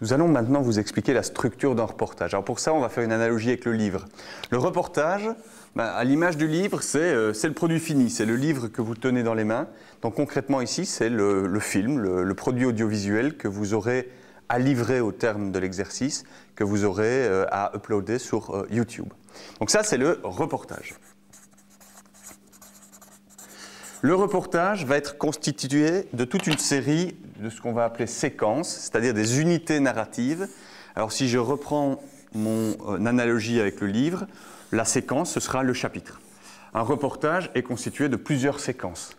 Nous allons maintenant vous expliquer la structure d'un reportage. Alors pour ça, on va faire une analogie avec le livre. Le reportage, à l'image du livre, c'est le produit fini, c'est le livre que vous tenez dans les mains. Donc concrètement ici, c'est le film, le produit audiovisuel que vous aurez à livrer au terme de l'exercice, que vous aurez à uploader sur YouTube. Donc ça, c'est le reportage. Le reportage va être constitué de toute une série de ce qu'on va appeler séquences, c'est-à-dire des unités narratives. Alors si je reprends mon analogie avec le livre, la séquence, ce sera le chapitre. Un reportage est constitué de plusieurs séquences.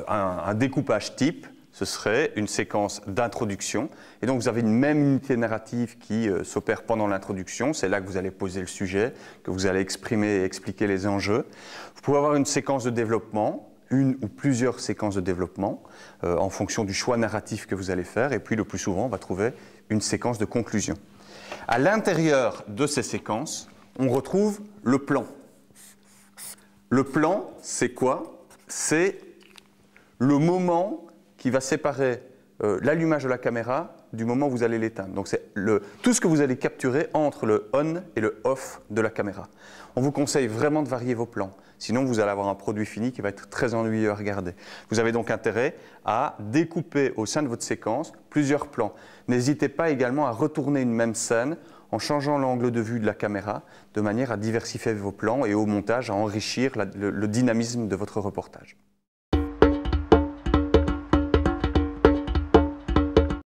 Un découpage type, ce serait une séquence d'introduction. Et donc vous avez une même unité narrative qui s'opère pendant l'introduction. C'est là que vous allez poser le sujet, que vous allez exprimer et expliquer les enjeux. Vous pouvez avoir une séquence de développement, une ou plusieurs séquences de développement en fonction du choix narratif que vous allez faire. Et puis le plus souvent, on va trouver une séquence de conclusion. À l'intérieur de ces séquences, on retrouve le plan. Le plan, c'est quoi? C'est le moment qui va séparer l'allumage de la caméra du moment où vous allez l'éteindre. Donc c'est tout ce que vous allez capturer entre le on et le off de la caméra. On vous conseille vraiment de varier vos plans, sinon vous allez avoir un produit fini qui va être très ennuyeux à regarder. Vous avez donc intérêt à découper au sein de votre séquence plusieurs plans. N'hésitez pas également à retourner une même scène en changeant l'angle de vue de la caméra, de manière à diversifier vos plans et au montage à enrichir le dynamisme de votre reportage.